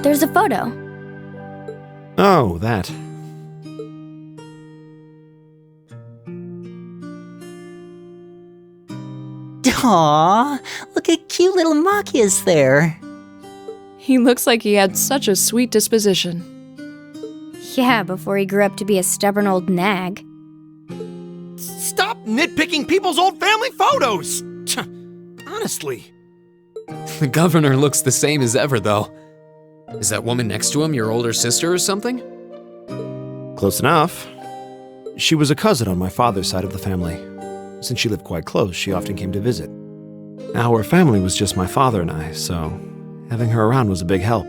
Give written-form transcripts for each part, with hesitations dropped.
There's a photo. Oh, that. Aww, look at cute little Machias there. He looks like he had such a sweet disposition. Yeah, before he grew up to be a stubborn old nag. Stop nitpicking people's old family photos! Honestly. The governor looks the same as ever, though. Is that woman next to him your older sister or something? Close enough. She was a cousin on my father's side of the family. Since she lived quite close, she often came to visit. Our family was just my father and I, so having her around was a big help.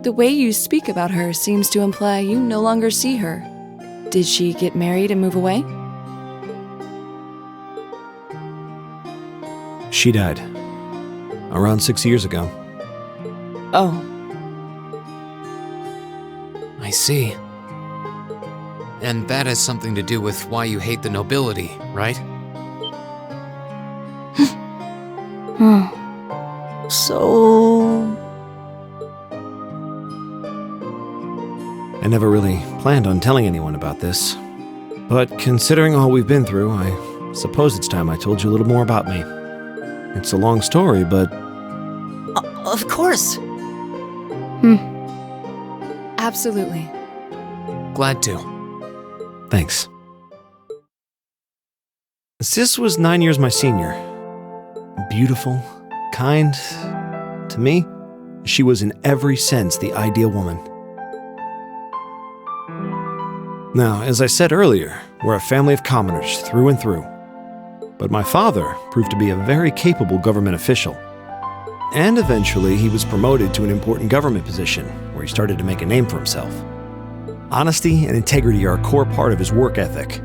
The way you speak about her seems to imply you no longer see her. Did she get married and move away? She died. Around 6 years ago. Oh. I see. And that has something to do with why you hate the nobility, right? So... I never really planned on telling anyone about this. But considering all we've been through, I suppose it's time I told you a little more about me. It's a long story, but... Of course. Absolutely. Glad to. Thanks. Sis was 9 years my senior. Beautiful, kind. To me, she was in every sense the ideal woman. Now, as I said earlier, we're a family of commoners through and through. But my father proved to be a very capable government official. And eventually, he was promoted to an important government position, where he started to make a name for himself. Honesty and integrity are a core part of his work ethic.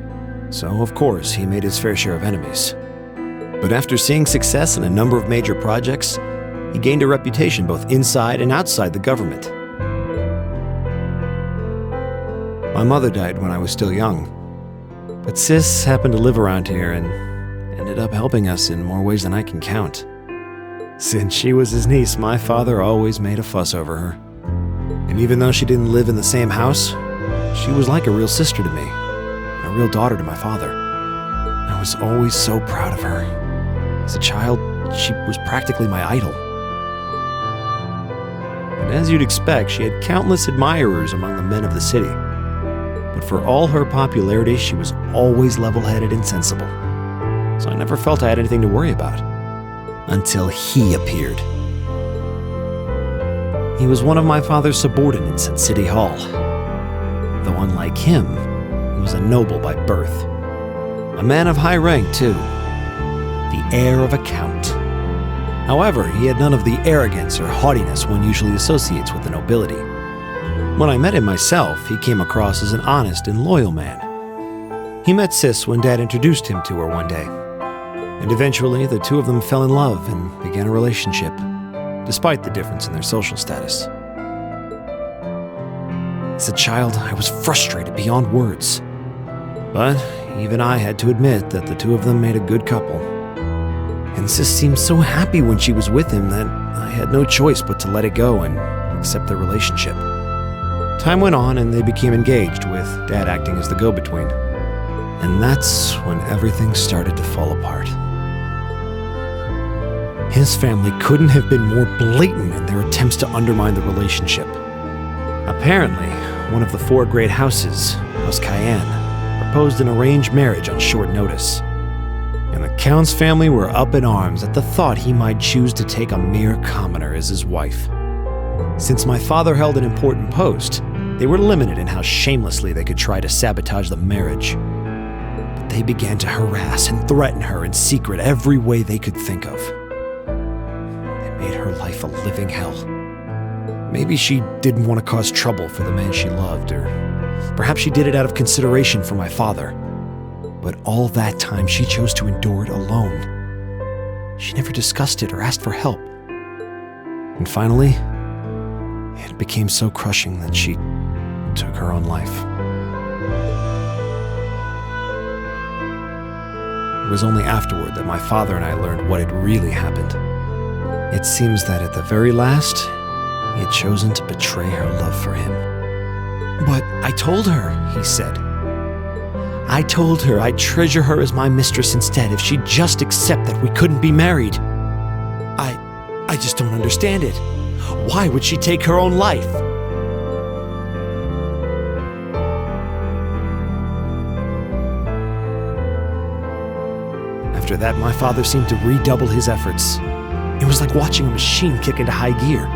So, of course, he made his fair share of enemies. But after seeing success in a number of major projects, he gained a reputation both inside and outside the government. My mother died when I was still young, but Sis happened to live around here and ended up helping us in more ways than I can count. Since she was his niece, my father always made a fuss over her. And even though she didn't live in the same house, she was like a real sister to me, and a real daughter to my father. I was always so proud of her. As a child, she was practically my idol. And as you'd expect, she had countless admirers among the men of the city. But for all her popularity, she was always level-headed and sensible. So I never felt I had anything to worry about. Until he appeared. He was one of my father's subordinates at City Hall. Though unlike him, he was a noble by birth. A man of high rank, too. The heir of a count. However, he had none of the arrogance or haughtiness one usually associates with the nobility. When I met him myself, he came across as an honest and loyal man. He met Sis when Dad introduced him to her one day. And eventually, the two of them fell in love and began a relationship, despite the difference in their social status. As a child, I was frustrated beyond words. But even I had to admit that the two of them made a good couple. And Sis seemed so happy when she was with him that I had no choice but to let it go and accept their relationship. Time went on and they became engaged, with Dad acting as the go-between. And that's when everything started to fall apart. His family couldn't have been more blatant in their attempts to undermine the relationship. Apparently, one of the four great houses, House Cayenne, proposed an arranged marriage on short notice. And the Count's family were up in arms at the thought he might choose to take a mere commoner as his wife. Since my father held an important post, they were limited in how shamelessly they could try to sabotage the marriage. But they began to harass and threaten her in secret every way they could think of. They made her life a living hell. Maybe she didn't want to cause trouble for the man she loved, or perhaps she did it out of consideration for my father. But all that time, she chose to endure it alone. She never discussed it or asked for help. And finally, it became so crushing that she took her own life. It was only afterward that my father and I learned what had really happened. It seems that at the very last, he had chosen to betray her love for him. "But I told her," he said. "I told her I'd treasure her as my mistress instead if she'd just accept that we couldn't be married. I just don't understand it. Why would she take her own life?" After that, my father seemed to redouble his efforts. It was like watching a machine kick into high gear.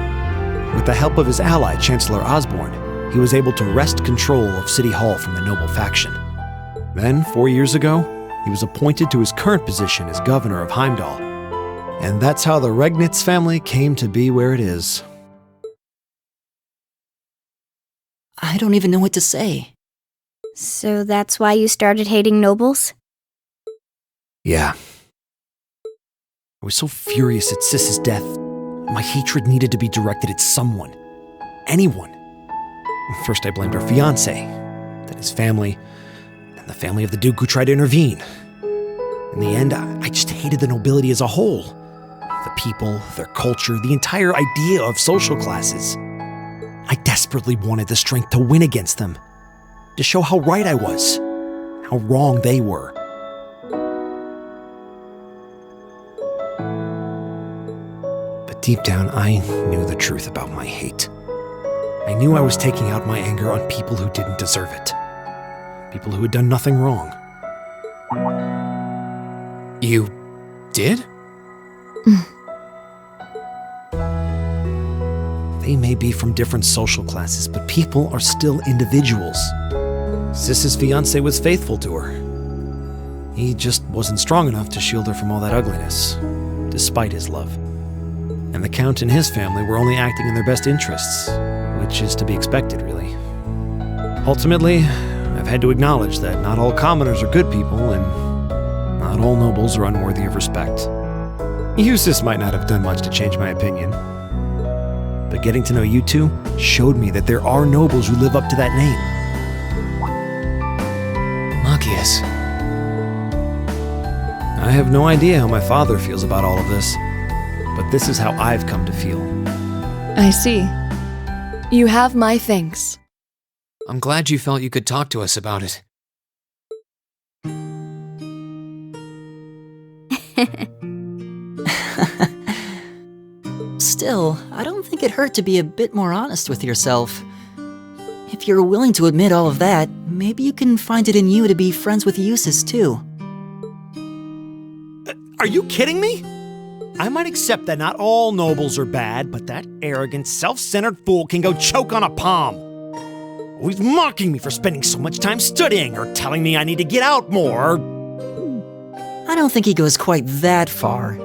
With the help of his ally, Chancellor Osborne, he was able to wrest control of City Hall from the noble faction. Then, 4 years ago, he was appointed to his current position as governor of Heimdall. And that's how the Regnitz family came to be where it is. I don't even know what to say. So that's why you started hating nobles? Yeah. I was so furious at Sis's death. My hatred needed to be directed at someone. Anyone. First I blamed her fiancé, then his family, and the family of the Duke who tried to intervene. In the end, I just hated the nobility as a whole. The people, their culture, the entire idea of social classes. I desperately wanted the strength to win against them, to show how right I was, how wrong they were. But deep down, I knew the truth about my hate. I knew I was taking out my anger on people who didn't deserve it. People who had done nothing wrong. You did? They may be from different social classes, but people are still individuals. Sis's fiancé was faithful to her. He just wasn't strong enough to shield her from all that ugliness, despite his love. And the Count and his family were only acting in their best interests, which is to be expected, really. Ultimately, I've had to acknowledge that not all commoners are good people, and not all nobles are unworthy of respect. Eustace might not have done much to change my opinion, but getting to know you two showed me that there are nobles who live up to that name. Machias. I have no idea how my father feels about all of this, but this is how I've come to feel. I see. You have my thanks. I'm glad you felt you could talk to us about it. Still, I don't think it hurt to be a bit more honest with yourself. If you're willing to admit all of that, maybe you can find it in you to be friends with Eustace too. Are you kidding me? I might accept that not all nobles are bad, but that arrogant, self-centered fool can go choke on a palm. Always mocking me for spending so much time studying, or telling me I need to get out more. I don't think he goes quite that far.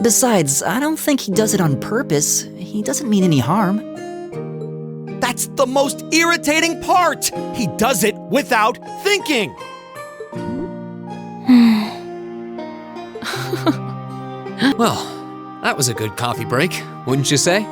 Besides, I don't think he does it on purpose. He doesn't mean any harm. That's the most irritating part! He does it without thinking! Well, that was a good coffee break, wouldn't you say?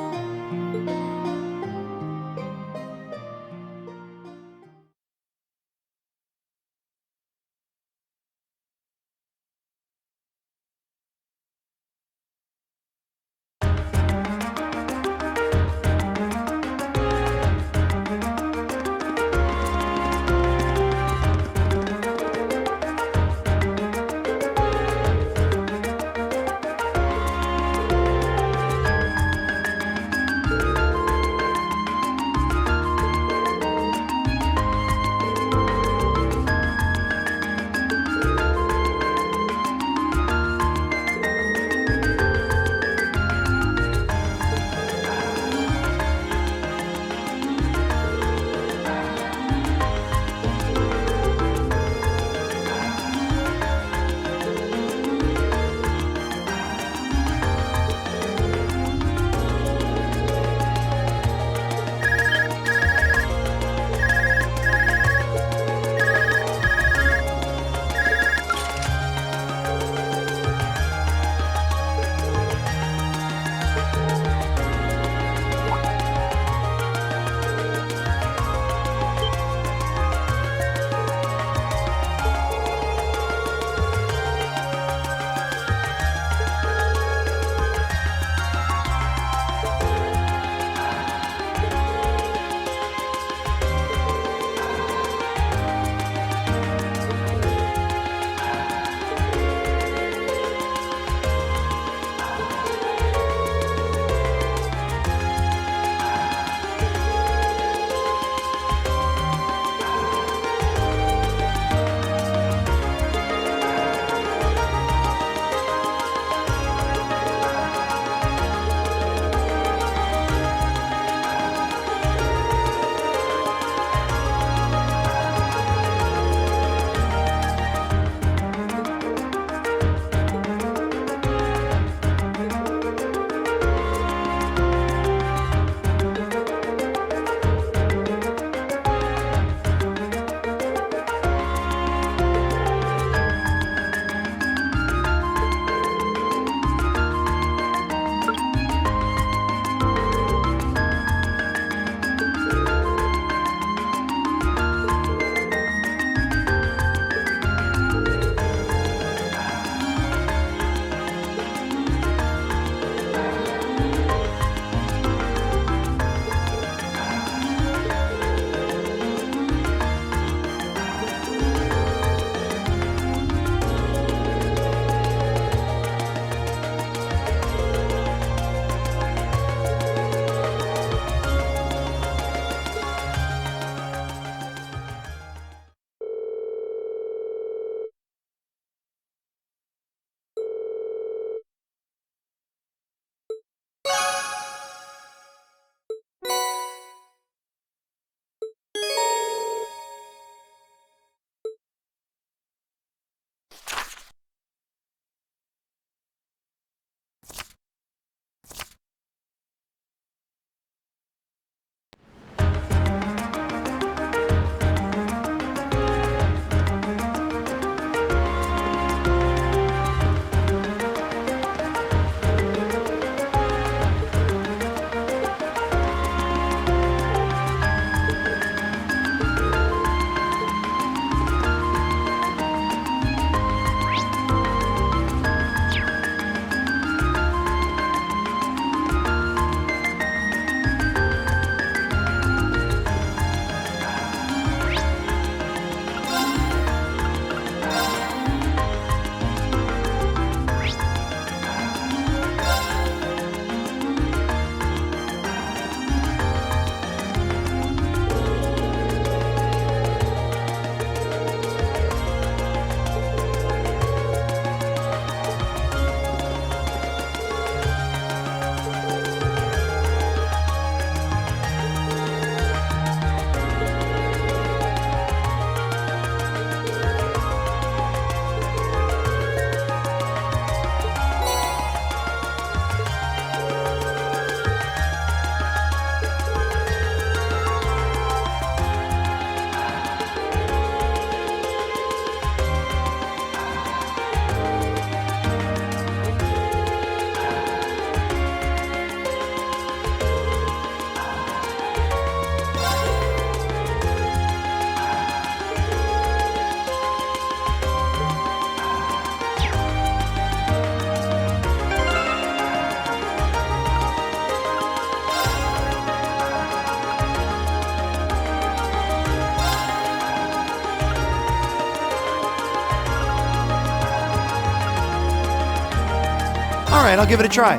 Alright, I'll give it a try.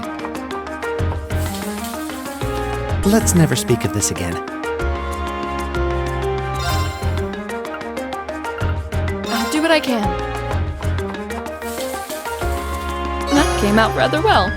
Let's never speak of this again. I'll do what I can. That came out rather well.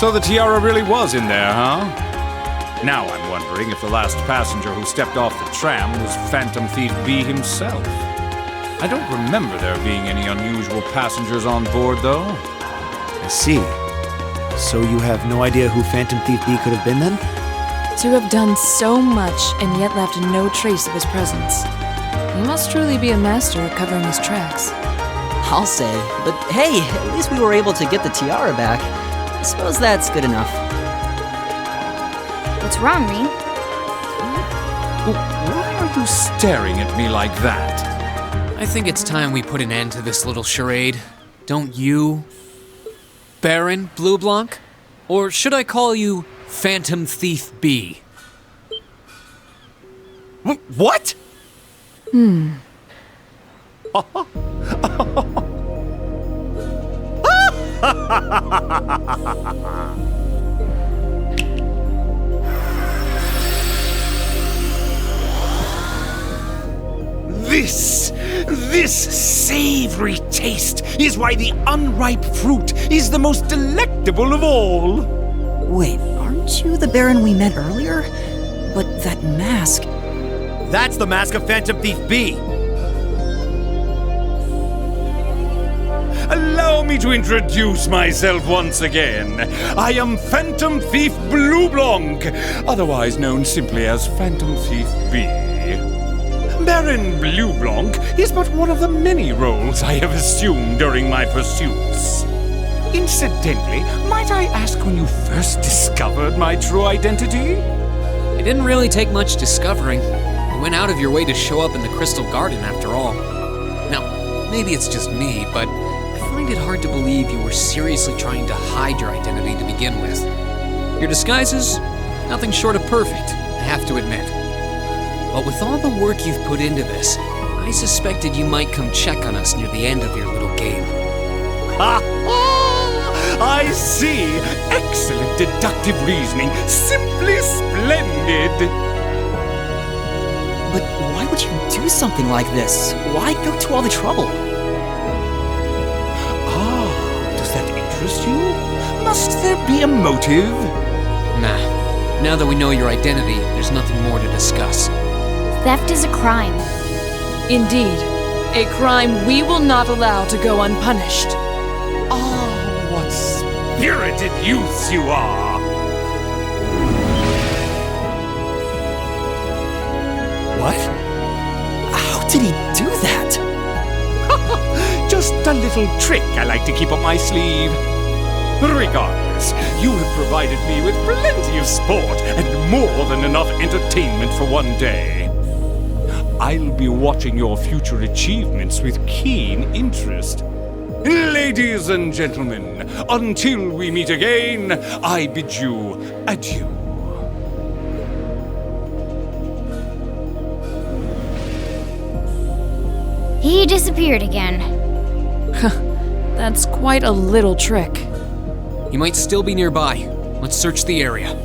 So the tiara really was in there, huh? Now I'm wondering if the last passenger who stepped off the tram was Phantom Thief B himself. I don't remember there being any unusual passengers on board, though. I see. So you have no idea who Phantom Thief B could have been then? To have done so much and yet left no trace of his presence. He must truly be a master at covering his tracks. I'll say. But hey, at least we were able to get the tiara back. I suppose that's good enough. What's wrong, Rean? Why are you staring at me like that? I think it's time we put an end to this little charade. Don't you, Baron Blue Blanc? Or should I call you Phantom Thief B? What? This savory taste is why the unripe fruit is the most delectable of all. Wait, aren't you the Baron we met earlier? But that mask... That's the mask of Phantom Thief B! Allow me to introduce myself once again. I am Phantom Thief Blue Blanc, otherwise known simply as Phantom Thief B. Baron Blue Blanc is but one of the many roles I have assumed during my pursuits. Incidentally, might I ask when you first discovered my true identity? It didn't really take much discovering. You went out of your way to show up in the Crystal Garden after all. Now, maybe it's just me, but I find it hard to believe you were seriously trying to hide your identity to begin with. Your disguises, nothing short of perfect, I have to admit. But with all the work you've put into this, I suspected you might come check on us near the end of your little game. Ha ha! I see! Excellent deductive reasoning. Simply splendid! But why would you do something like this? Why go to all the trouble? Ah, does that interest you? Must there be a motive? Nah. Now that we know your identity, there's nothing more to discuss. Theft is a crime. Indeed, a crime we will not allow to go unpunished. Ah, what spirited youths you are! What? How did he do that? Just a little trick I like to keep up my sleeve. Regardless, you have provided me with plenty of sport and more than enough entertainment for one day. I'll be watching your future achievements with keen interest. Ladies and gentlemen, until we meet again, I bid you adieu. He disappeared again. That's quite a little trick. He might still be nearby. Let's search the area.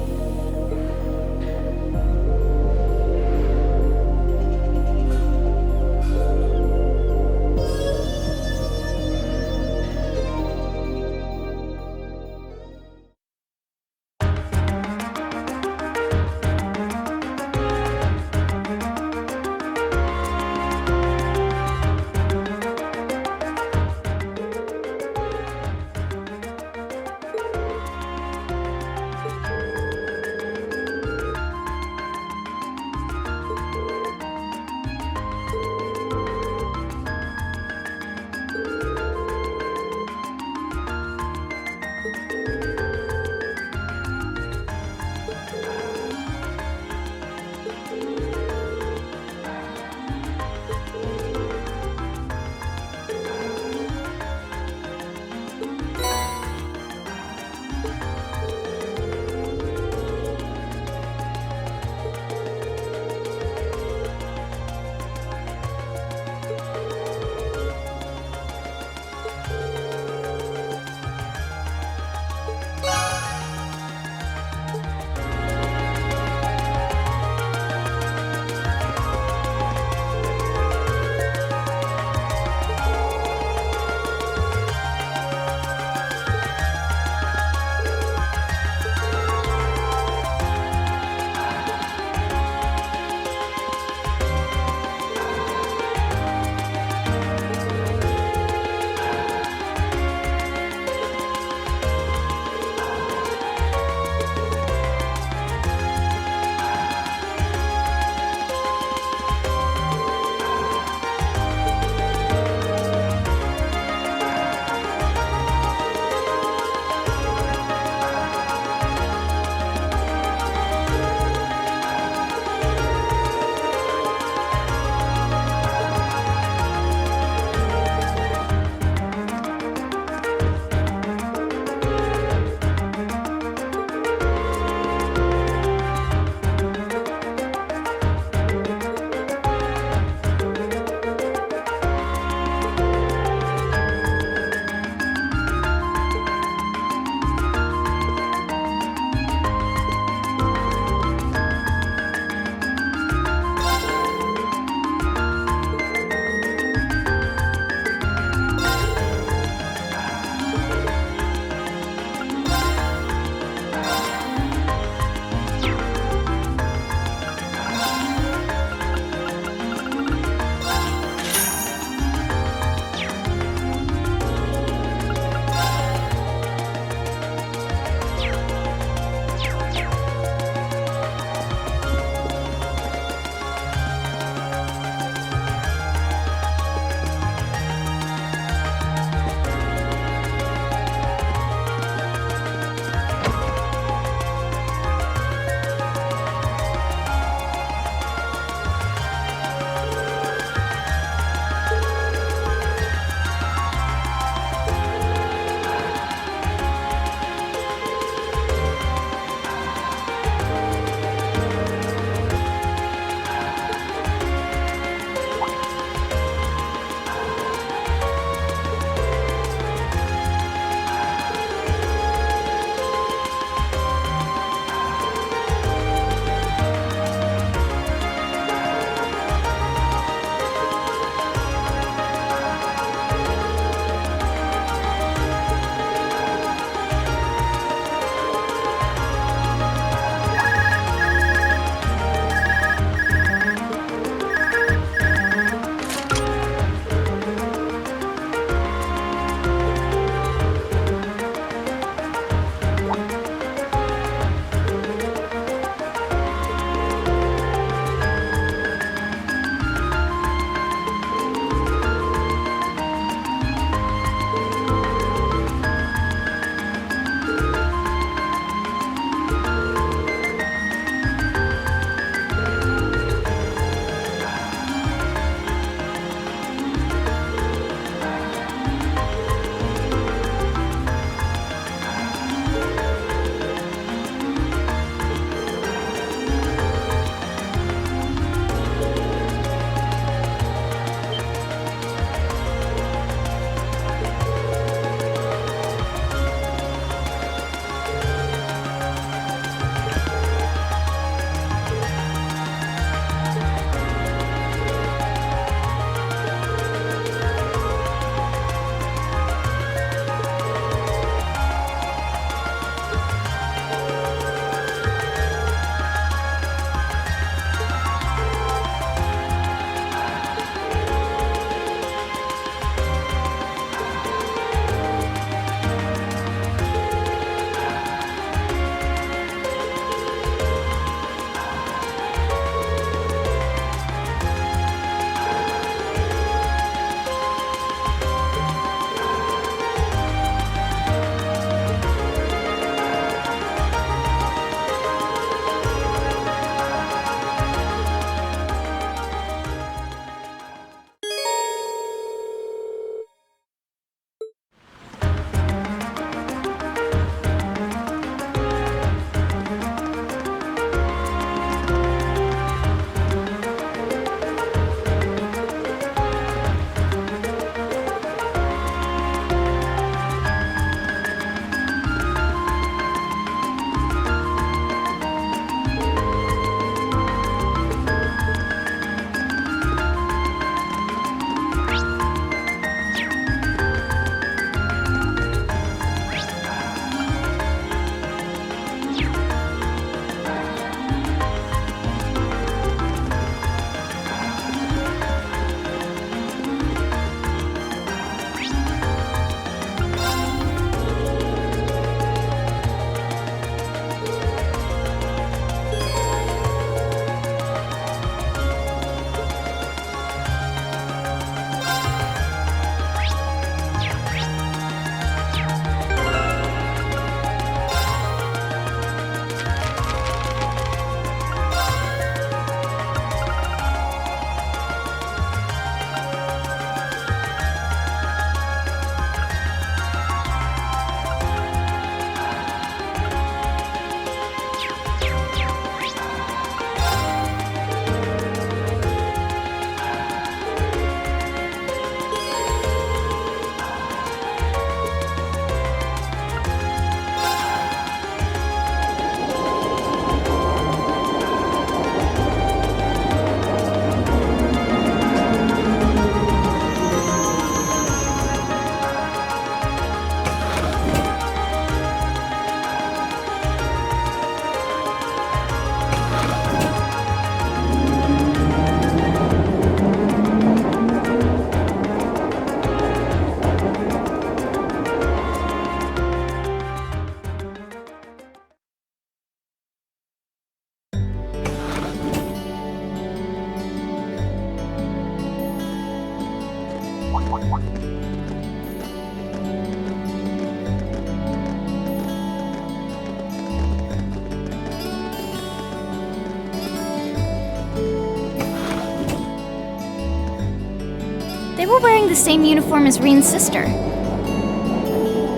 They were wearing the same uniform as Reen's sister.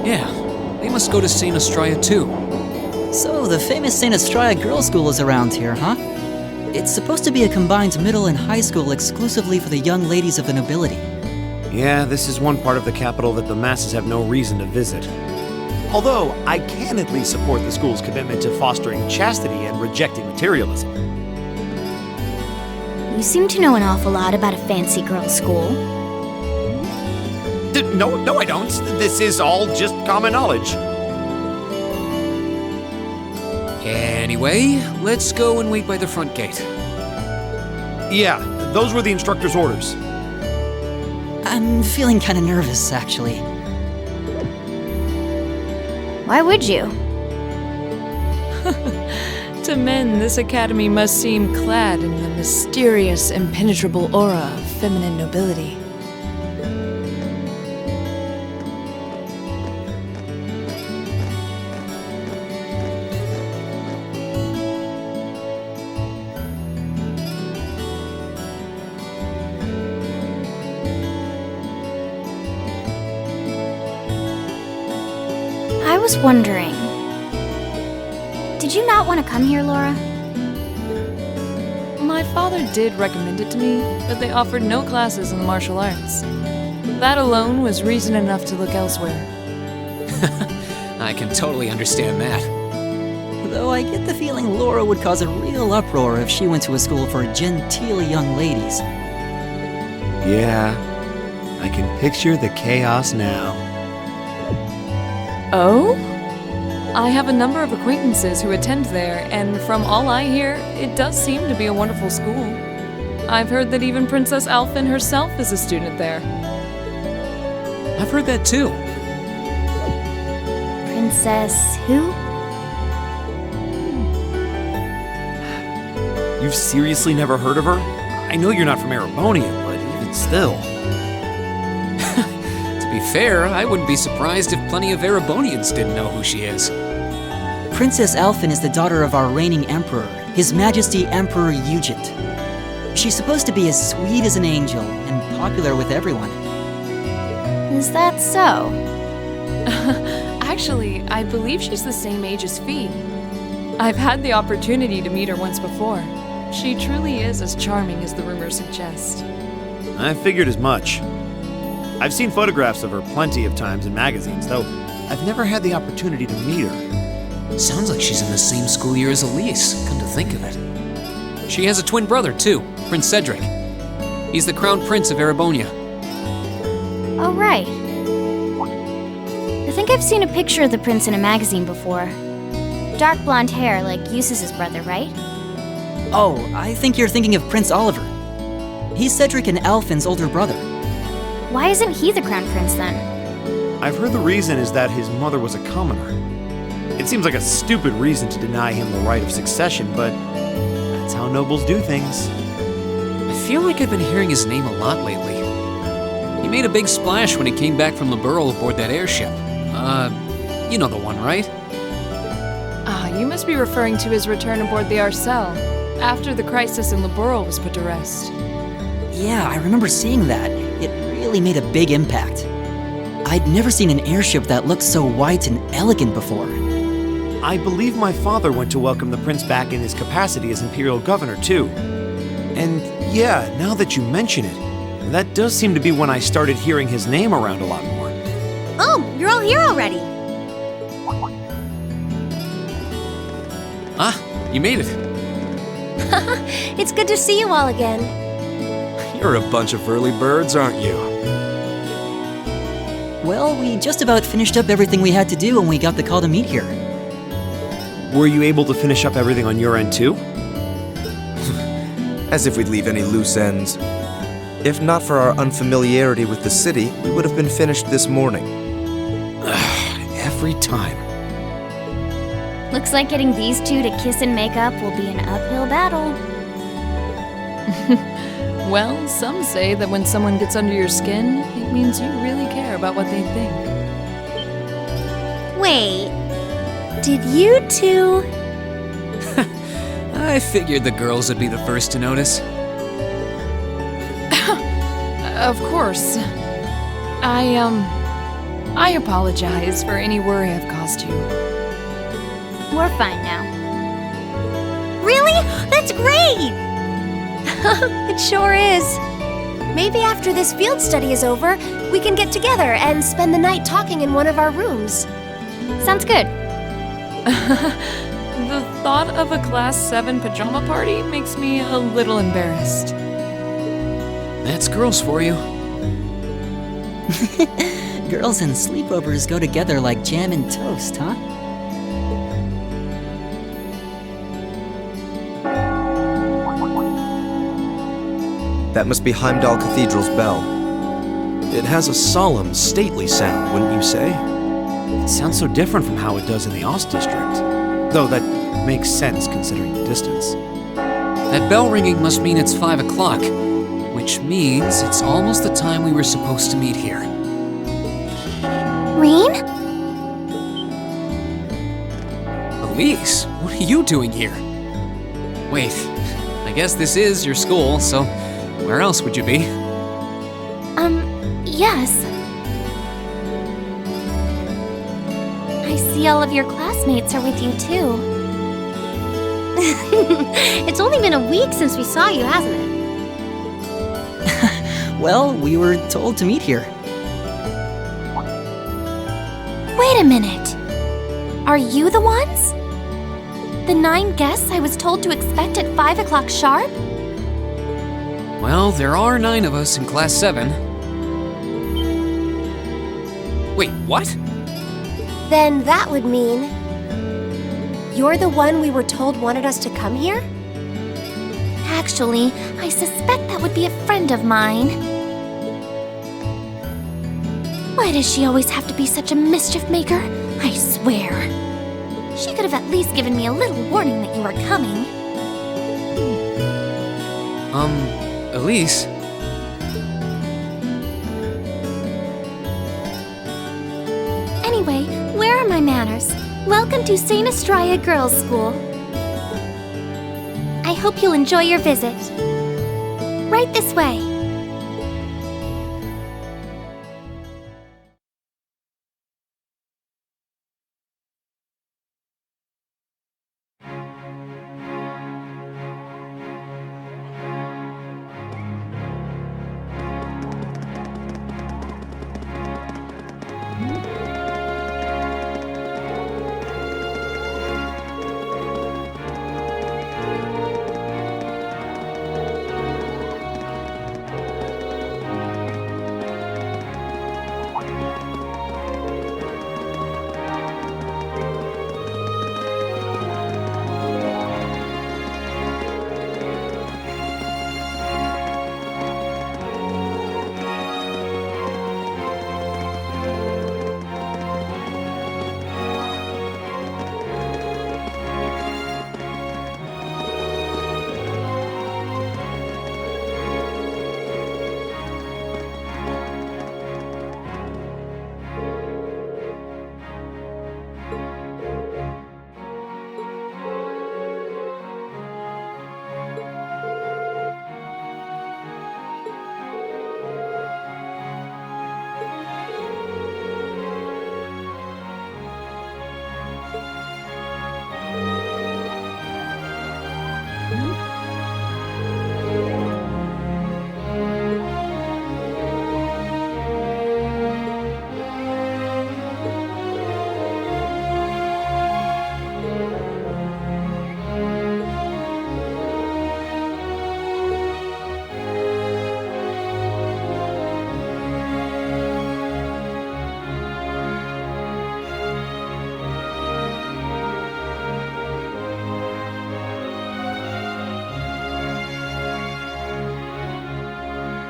Yeah, they must go to St. Astraia too. So, the famous St. Astraia Girls' School is around here, huh? It's supposed to be a combined middle and high school exclusively for the young ladies of the nobility. Yeah, this is one part of the capital that the masses have no reason to visit. Although, I can at least support the school's commitment to fostering chastity and rejecting materialism. You seem to know an awful lot about a fancy girls' school. No, I don't. This is all just common knowledge. Anyway, let's go and wait by the front gate. Yeah, those were the instructor's orders. I'm feeling kinda nervous, actually. Why would you? To men, this academy must seem clad in the mysterious, impenetrable aura of feminine nobility. I was wondering, did you not want to come here, Laura? My father did recommend it to me, but they offered no classes in the martial arts. That alone was reason enough to look elsewhere. I can totally understand that. Though I get the feeling Laura would cause a real uproar if she went to a school for genteel young ladies. Yeah, I can picture the chaos now. Oh? I have a number of acquaintances who attend there, and from all I hear, it does seem to be a wonderful school. I've heard that even Princess Alphen herself is a student there. I've heard that too. Princess who? You've seriously never heard of her? I know you're not from Erebonia, but even still. To be fair, I wouldn't be surprised if plenty of Erebonians didn't know who she is. Princess Alphen is the daughter of our reigning emperor, His Majesty Emperor Eugent. She's supposed to be as sweet as an angel and popular with everyone. Is that so? Actually, I believe she's the same age as Fee. I've had the opportunity to meet her once before. She truly is as charming as the rumors suggest. I figured as much. I've seen photographs of her plenty of times in magazines, though I've never had the opportunity to meet her. Sounds like she's in the same school year as Elise, come to think of it. She has a twin brother, too, Prince Cedric. He's the crown prince of Erebonia. Oh, right. I think I've seen a picture of the prince in a magazine before. Dark blonde hair, like Eustace's brother, right? Oh, I think you're thinking of Prince Oliver. He's Cedric and Alphen's older brother. Why isn't he the crown prince then? I've heard the reason is that his mother was a commoner. It seems like a stupid reason to deny him the right of succession, but that's how nobles do things. I feel like I've been hearing his name a lot lately. He made a big splash when he came back from Liberl aboard that airship. You know the one, right? You must be referring to his return aboard the Arcel, after the crisis in Liberl was put to rest. Yeah, I remember seeing that. It really made a big impact. I'd never seen an airship that looked so white and elegant before. I believe my father went to welcome the prince back in his capacity as imperial governor, too. And yeah, now that you mention it, that does seem to be when I started hearing his name around a lot more. Oh, you're all here already! Ah, you made it. It's good to see you all again. You're a bunch of early birds, aren't you? Well, we just about finished up everything we had to do when we got the call to meet here. Were you able to finish up everything on your end, too? As if we'd leave any loose ends. If not for our unfamiliarity with the city, we would have been finished this morning. Every time. Looks like getting these two to kiss and make up will be an uphill battle. Well, some say that when someone gets under your skin, it means you really care about what they think. Wait, did you two? I figured the girls would be the first to notice. Of course. I apologize for any worry I've caused you. We're fine now. Really? That's great! It sure is. Maybe after this field study is over, we can get together and spend the night talking in one of our rooms. Sounds good. The thought of a Class 7 pajama party makes me a little embarrassed. That's girls for you. Girls and sleepovers go together like jam and toast, huh? That must be Heimdall Cathedral's bell. It has a solemn, stately sound, wouldn't you say? It sounds so different from how it does in the Ost district. Though that makes sense considering the distance. That bell ringing must mean it's 5 o'clock, which means it's almost the time we were supposed to meet here. Reen? Elise, what are you doing here? Wait, I guess this is your school, so where else would you be? Yes. I see all of your classmates are with you, too. It's only been a week since we saw you, hasn't it? Well, we were told to meet here. Wait a minute. Are you the ones? The 9 guests I was told to expect at 5 o'clock sharp? Well, there are 9 of us in Class 7. Wait, what? Then that would mean you're the one we were told wanted us to come here? Actually, I suspect that would be a friend of mine. Why does she always have to be such a mischief maker? I swear. She could have at least given me a little warning that you were coming. Elise? Anyway, where are my manners? Welcome to St. Astraia Girls' School. I hope you'll enjoy your visit. Right this way.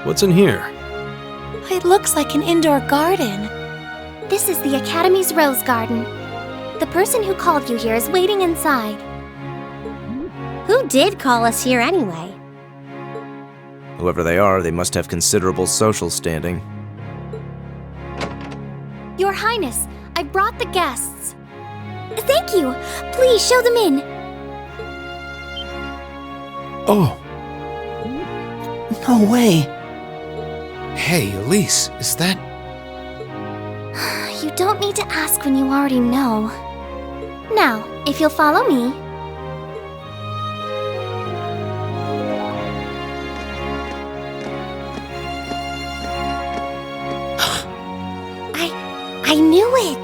What's in here? It looks like an indoor garden. This is the Academy's Rose Garden. The person who called you here is waiting inside. Who did call us here anyway? Whoever they are, they must have considerable social standing. Your Highness, I brought the guests. Thank you. Please show them in. Oh, No way. Hey, Elise, is that... You don't need to ask when you already know. Now, if you'll follow me. I knew it!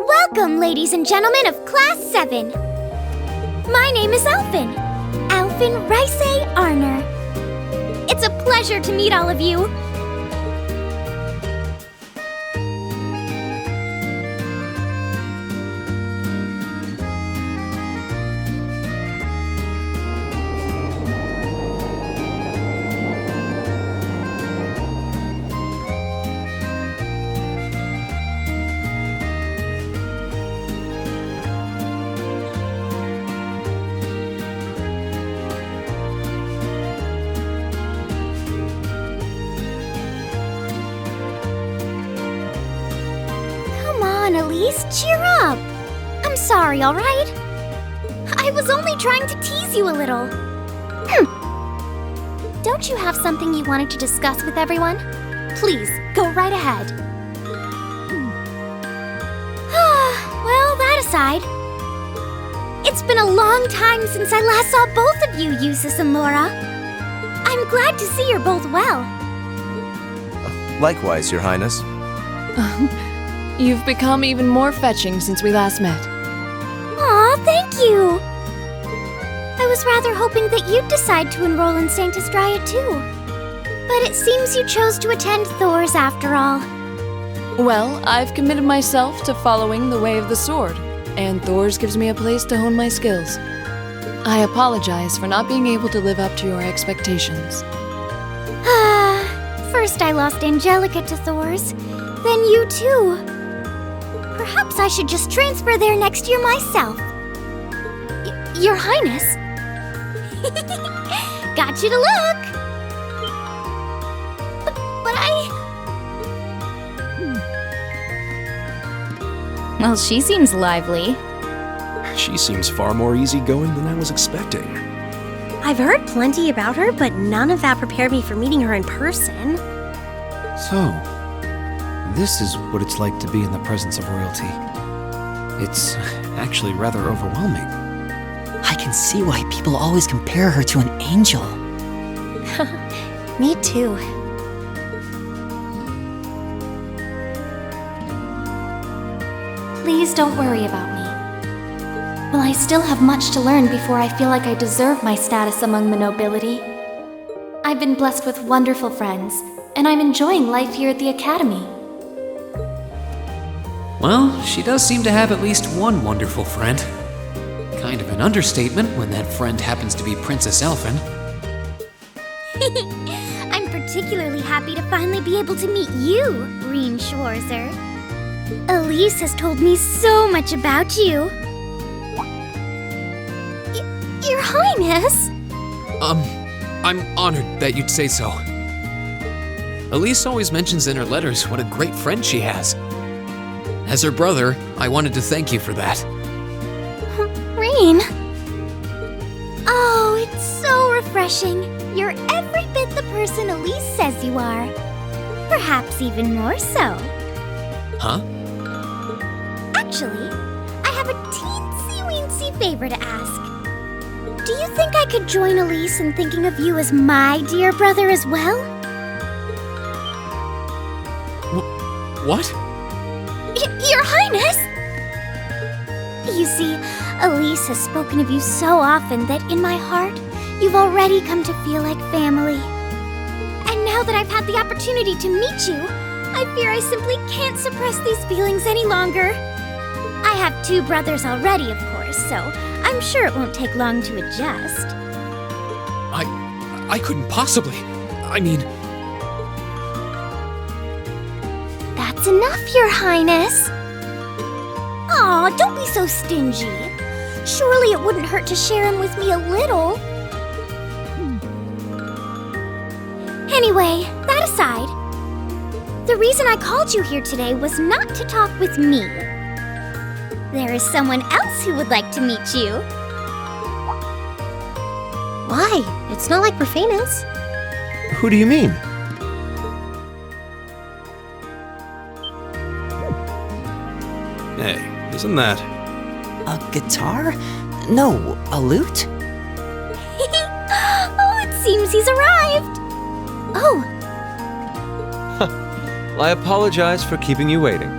Welcome, ladies and gentlemen of Class 7. My name is Alphin. Alphin Rice Arner. It's a pleasure to meet all of you. Elise, cheer up! I'm sorry, alright? I was only trying to tease you a little. Don't you have something you wanted to discuss with everyone? Please, go right ahead. Well, that aside, it's been a long time since I last saw both of you, Eustace and Laura. I'm glad to see you're both well. Likewise, Your Highness. You've become even more fetching since we last met. Aw, thank you! I was rather hoping that you'd decide to enroll in St. Astraia too. But it seems you chose to attend Thor's after all. Well, I've committed myself to following the way of the sword, and Thor's gives me a place to hone my skills. I apologize for not being able to live up to your expectations. First I lost Angelica to Thor's, then you too. Perhaps I should just transfer there next year myself. Your Highness? Got you to look! But Well, she seems lively. she seems far more easygoing than I was expecting. I've heard plenty about her, but none of that prepared me for meeting her in person. So, this is what it's like to be in the presence of royalty. It's actually rather overwhelming. I can see why people always compare her to an angel. Me too. Please don't worry about me. Well, I still have much to learn before I feel like I deserve my status among the nobility. I've been blessed with wonderful friends, and I'm enjoying life here at the Academy. Well, she does seem to have at least one wonderful friend. Kind of an understatement when that friend happens to be Princess Elfin. I'm particularly happy to finally be able to meet you, Reen Schwarzer. Elise has told me so much about you. Your Highness? I'm honored that you'd say so. Elise always mentions in her letters what a great friend she has. As her brother, I wanted to thank you for that. Reen? Oh, it's so refreshing. You're every bit the person Elise says you are. Perhaps even more so. Huh? Actually, I have a teensy-weensy favor to ask. Do you think I could join Elise in thinking of you as my dear brother as well? What? Your Highness! You see, Elise has spoken of you so often that in my heart, you've already come to feel like family. And now that I've had the opportunity to meet you, I fear I simply can't suppress these feelings any longer. I have 2 brothers already, of course, so I'm sure it won't take long to adjust. I couldn't possibly. I mean, That's enough, Your Highness. Aw, don't be so stingy. Surely it wouldn't hurt to share him with me a little. Anyway, that aside, the reason I called you here today was not to talk with me. There is someone else who would like to meet you. Why? It's not like we're famous. Who do you mean? Hey, isn't that... A guitar? No, a lute? Oh, it seems he's arrived. Oh, I apologize for keeping you waiting.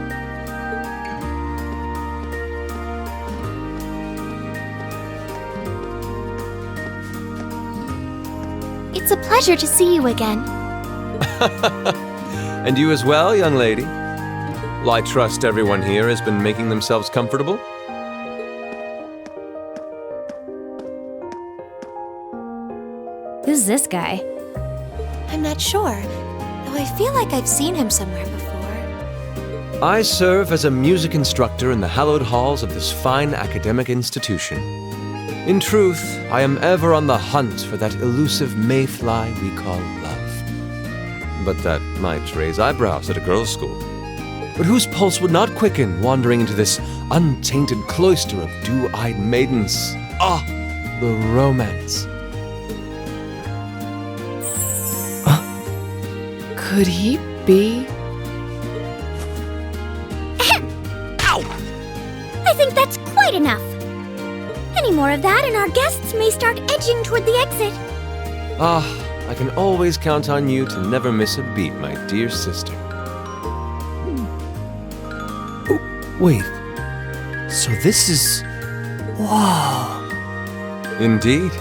it's a pleasure to see you again. And you as well, young lady. Well, I trust everyone here has been making themselves comfortable. Who's this guy? I'm not sure, though I feel like I've seen him somewhere before. I serve as a music instructor in the hallowed halls of this fine academic institution. In truth, I am ever on the hunt for that elusive mayfly we call love. But that might raise eyebrows at a girls' school. But whose pulse would not quicken wandering into this untainted cloister of dew-eyed maidens? Ah, the romance. Could he be? I think that's quite enough. Any more of that and our guests may start edging toward the exit. Ah, I can always count on you to never miss a beat, my dear sister. Oh, wait. So this is... Whoa. Indeed.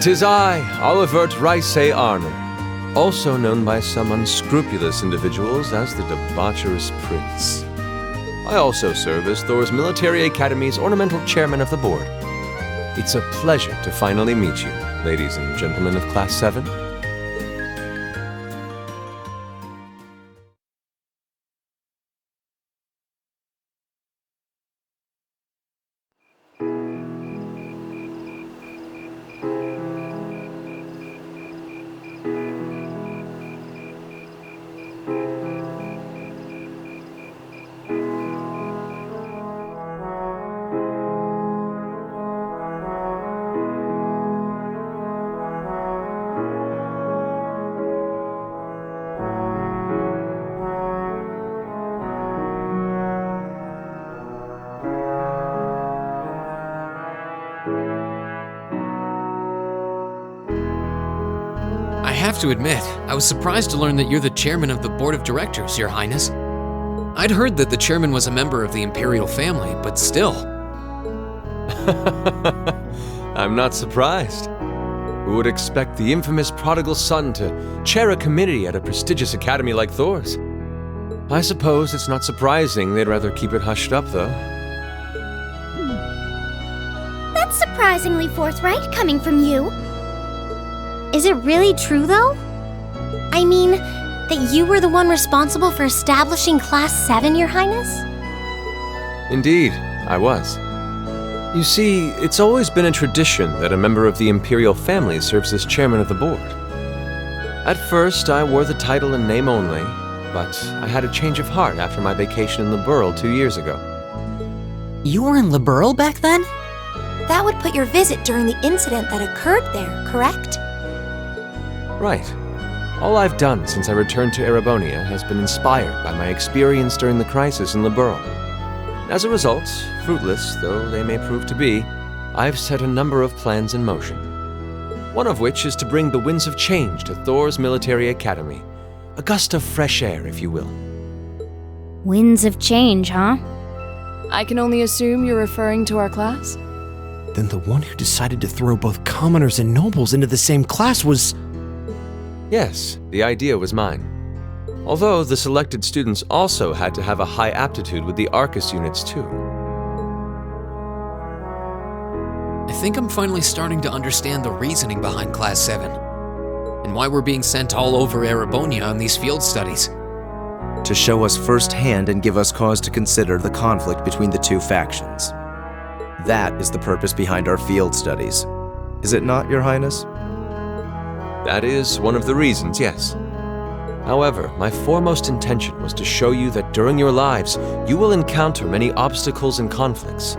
'Tis I, Olivert Rice Arner, also known by some unscrupulous individuals as the Debaucherous Prince. I also serve as Thor's Military Academy's ornamental chairman of the board. It's a pleasure to finally meet you, ladies and gentlemen of Class 7. I have to admit, I was surprised to learn that you're the chairman of the board of directors, Your Highness. I'd heard that the chairman was a member of the imperial family, but still. I'm not surprised. Who would expect the infamous prodigal son to chair a committee at a prestigious academy like Thor's? I suppose it's not surprising they'd rather keep it hushed up, though. That's surprisingly forthright coming from you. Is it really true, though? I mean, that you were the one responsible for establishing Class 7, Your Highness? Indeed, I was. You see, it's always been a tradition that a member of the imperial family serves as chairman of the board. At first, I wore the title in name only, but I had a change of heart after my vacation in Liberl 2 years ago. You were in Liberl back then? That would put your visit during the incident that occurred there, correct? Right. All I've done since I returned to Erebonia has been inspired by my experience during the crisis in Liberl. As a result, fruitless though they may prove to be, I've set a number of plans in motion. One of which is to bring the winds of change to Thor's Military Academy. A gust of fresh air, if you will. Winds of change, huh? I can only assume you're referring to our class? Then the one who decided to throw both commoners and nobles into the same class was... Yes, the idea was mine. Although the selected students also had to have a high aptitude with the Arcus units too. I think I'm finally starting to understand the reasoning behind Class 7, and why we're being sent all over Erebonia on these field studies. To show us firsthand and give us cause to consider the conflict between the two factions. That is the purpose behind our field studies. Is it not, Your Highness? That is one of the reasons, yes. However, my foremost intention was to show you that during your lives, you will encounter many obstacles and conflicts.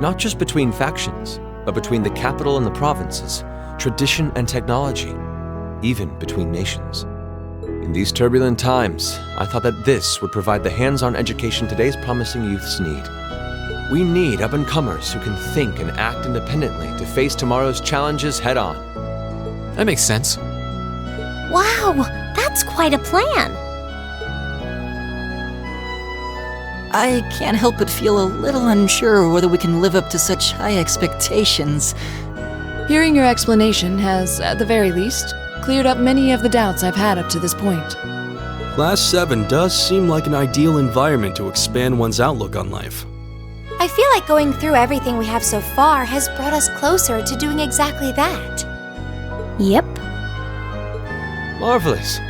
Not just between factions, but between the capital and the provinces, tradition and technology, even between nations. In these turbulent times, I thought that this would provide the hands-on education today's promising youths need. We need up-and-comers who can think and act independently to face tomorrow's challenges head-on. That makes sense. Wow, that's quite a plan. I can't help but feel a little unsure whether we can live up to such high expectations. Hearing your explanation has, at the very least, cleared up many of the doubts I've had up to this point. Class 7 does seem like an ideal environment to expand one's outlook on life. I feel like going through everything we have so far has brought us closer to doing exactly that. Yep. Marvelous.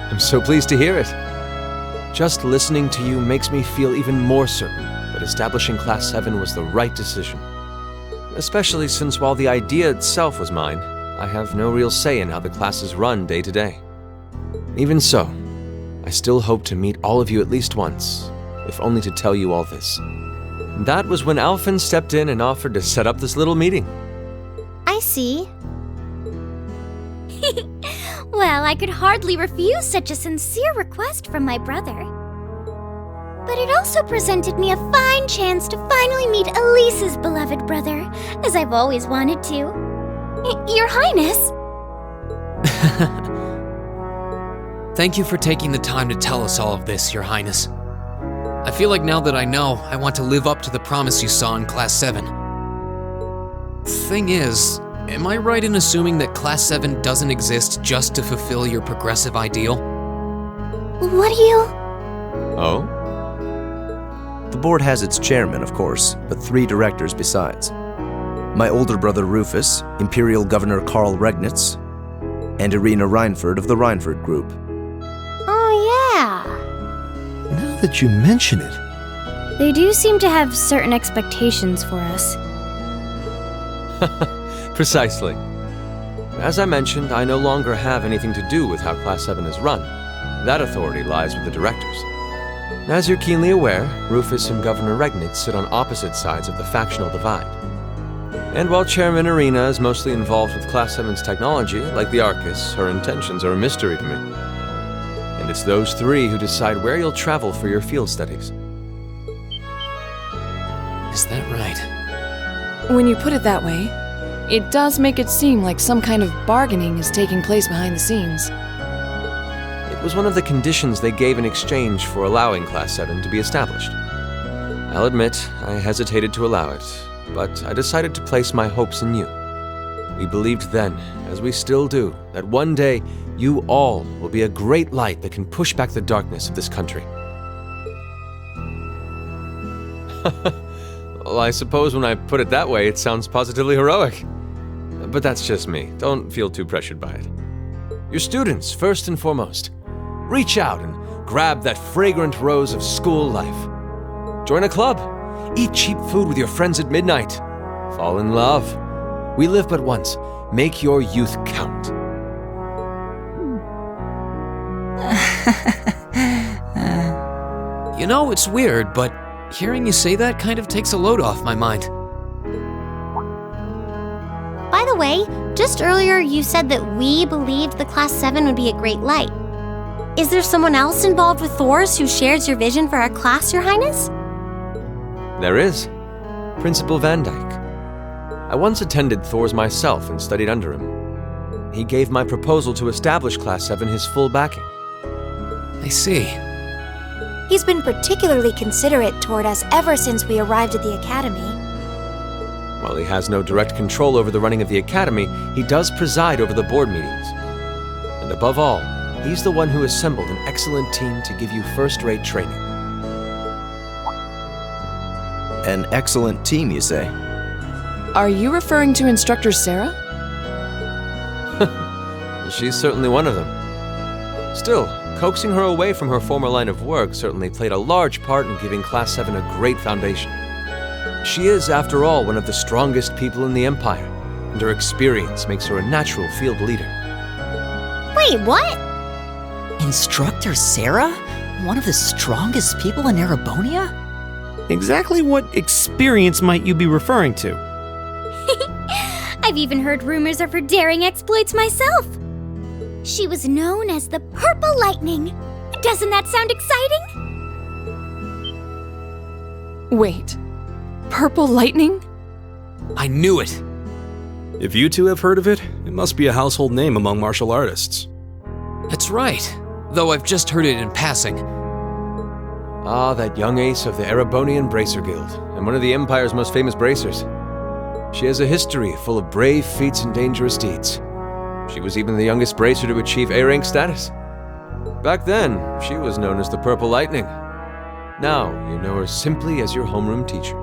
I'm so pleased to hear it. Just listening to you makes me feel even more certain that establishing Class 7 was the right decision. Especially since while the idea itself was mine, I have no real say in how the classes run day to day. Even so, I still hope to meet all of you at least once, if only to tell you all this. That was when Alphen stepped in and offered to set up this little meeting. I see. Well, I could hardly refuse such a sincere request from my brother. But it also presented me a fine chance to finally meet Elise's beloved brother, as I've always wanted to. Your Highness! Thank you for taking the time to tell us all of this, Your Highness. I feel like now that I know, I want to live up to the promise you saw in Class 7. Thing is, am I right in assuming that Class 7 doesn't exist just to fulfill your progressive ideal? What do you... Oh? The board has its chairman, of course, but 3 directors besides. My older brother Rufus, Imperial Governor Karl Regnitz, and Irina Reinford of the Reinford Group. Oh, yeah. Now that you mention it, They do seem to have certain expectations for us. Precisely. As I mentioned, I no longer have anything to do with how Class 7 is run. That authority lies with the directors. As you're keenly aware, Rufus and Governor Regnitz sit on opposite sides of the factional divide. And while Chairman Irina is mostly involved with Class 7's technology, like the Arcus, her intentions are a mystery to me. And it's those 3 who decide where you'll travel for your field studies. Is that right? When you put it that way, it does make it seem like some kind of bargaining is taking place behind the scenes. It was one of the conditions they gave in exchange for allowing Class 7 to be established. I'll admit, I hesitated to allow it, but I decided to place my hopes in you. We believed then, as we still do, that one day you all will be a great light that can push back the darkness of this country. Well, I suppose when I put it that way, it sounds positively heroic. But that's just me. Don't feel too pressured by it. Your students, first and foremost. Reach out and grab that fragrant rose of school life. Join a club. Eat cheap food with your friends at midnight. Fall in love. We live but once. Make your youth count. You know, it's weird, but hearing you say that kind of takes a load off my mind. By the way, just earlier you said that we believed the Class 7 would be a great light. Is there someone else involved with Thor's who shares your vision for our class, Your Highness? There is. Principal Van Dyke. I once attended Thor's myself and studied under him. He gave my proposal to establish Class 7 his full backing. I see. He's been particularly considerate toward us ever since we arrived at the Academy. While he has no direct control over the running of the Academy, he does preside over the board meetings. And above all, he's the one who assembled an excellent team to give you first-rate training. An excellent team, you say? Are you referring to Instructor Sarah? She's certainly one of them. Still, coaxing her away from her former line of work certainly played a large part in giving Class 7 a great foundation. She is, after all, one of the strongest people in the Empire, and her experience makes her a natural field leader. Wait, what? Instructor Sarah? One of the strongest people in Erebonia? Exactly what experience might you be referring to? I've even heard rumors of her daring exploits myself. She was known as the Purple Lightning. Doesn't that sound exciting? Wait, Purple Lightning? I knew it! If you two have heard of it, it must be a household name among martial artists. That's right, though I've just heard it in passing. Ah, that young ace of the Erebonian Bracer Guild, and one of the Empire's most famous bracers. She has a history full of brave feats and dangerous deeds. She was even the youngest bracer to achieve A-rank status. Back then, she was known as the Purple Lightning. Now, you know her simply as your homeroom teacher.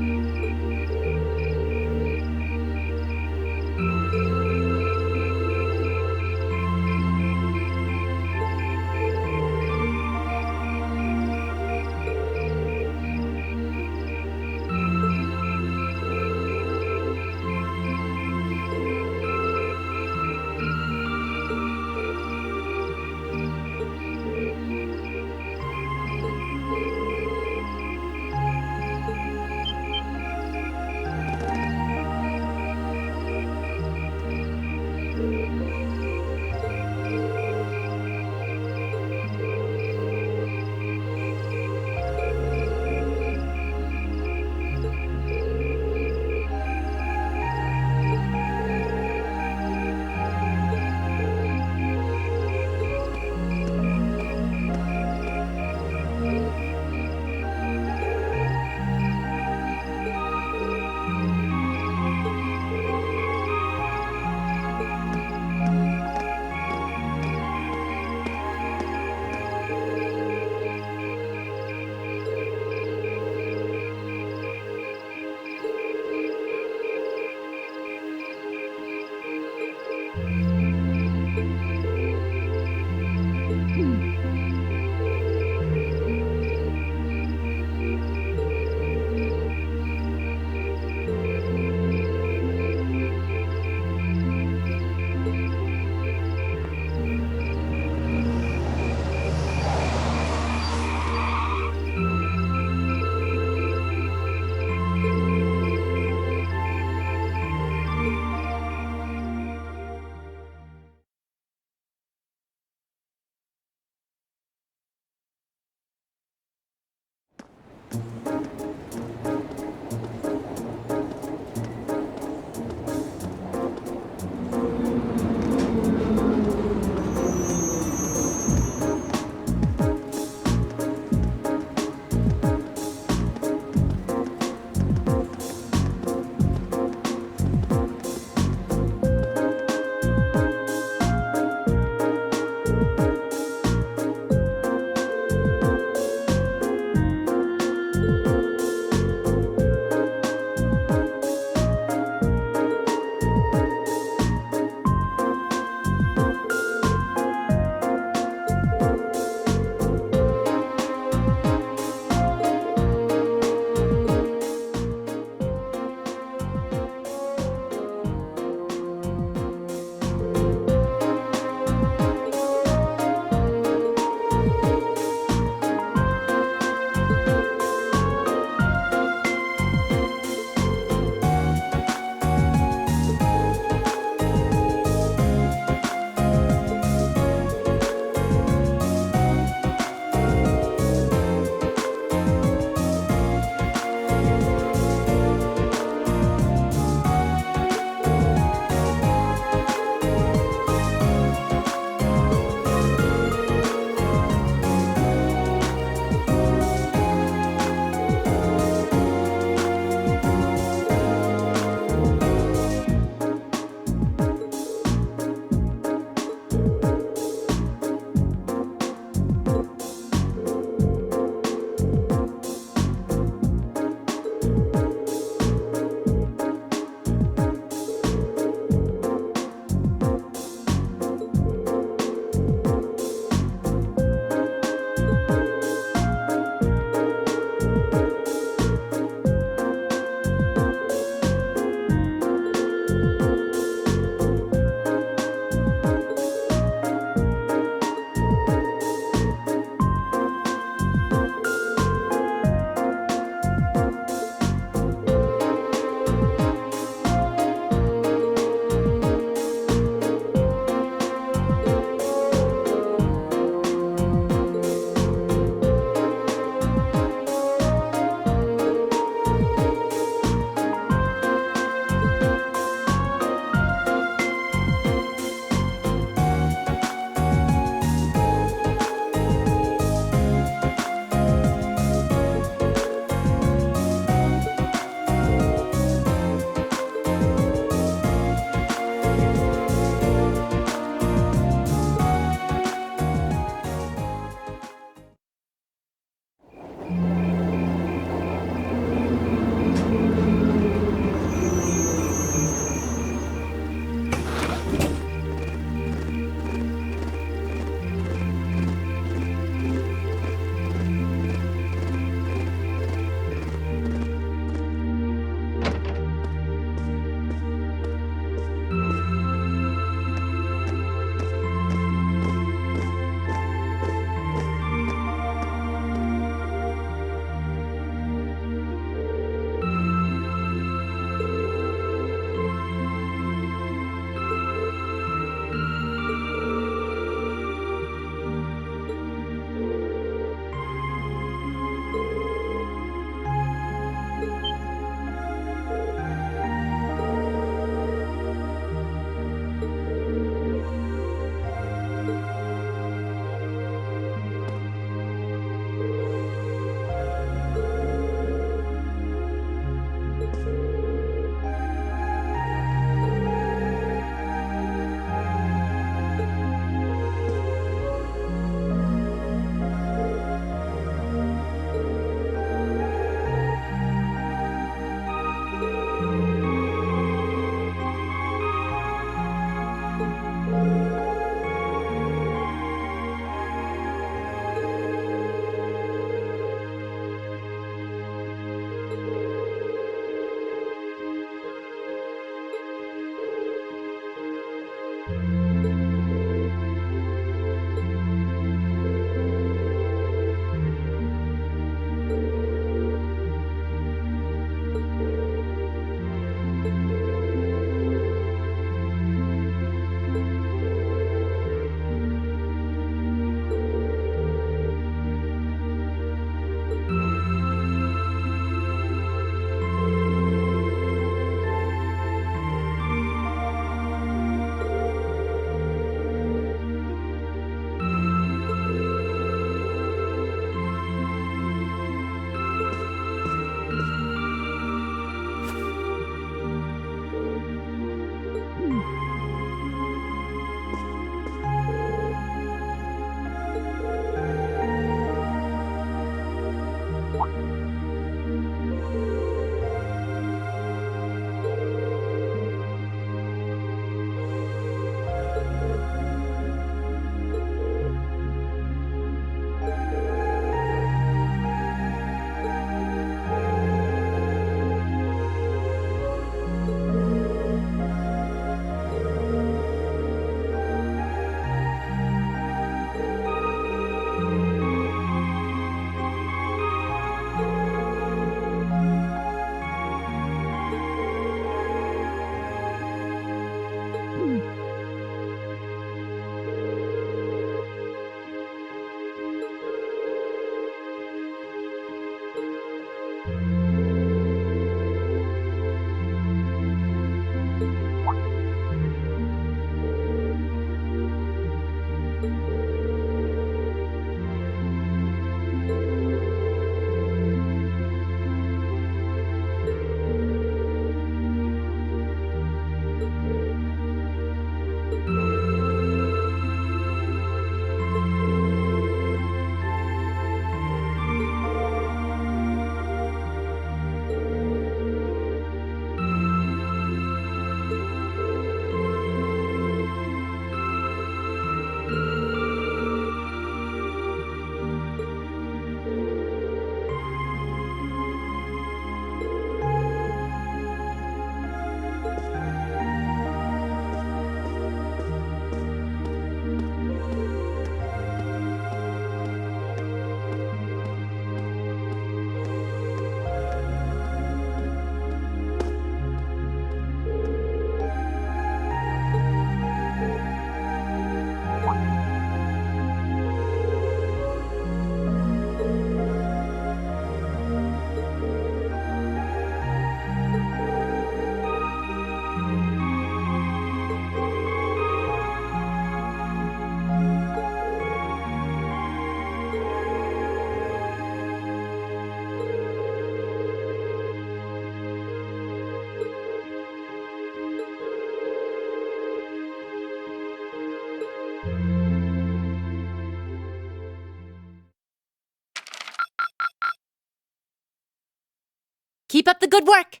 Keep up the good work!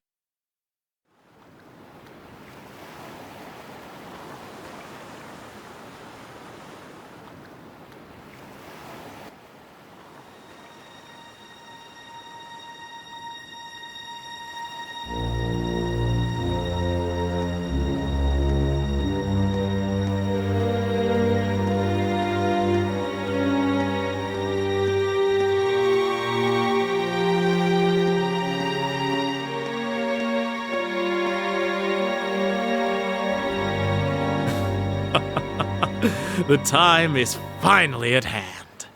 The time is finally at hand.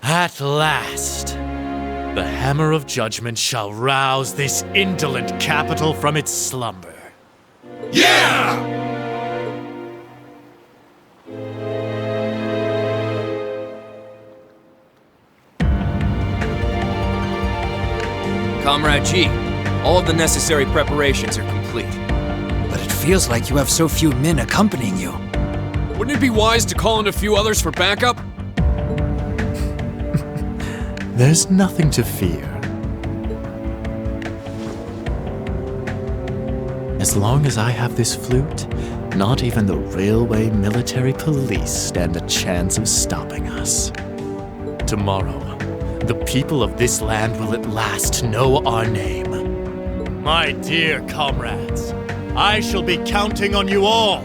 At last, the hammer of judgment shall rouse this indolent capital from its slumber. Yeah! Comrade G, all of the necessary preparations are complete. But it feels like you have so few men accompanying you. Wouldn't it be wise to call in a few others for backup? There's nothing to fear. As long as I have this flute, not even the railway military police stand a chance of stopping us. Tomorrow, the people of this land will at last know our name. My dear comrades, I shall be counting on you all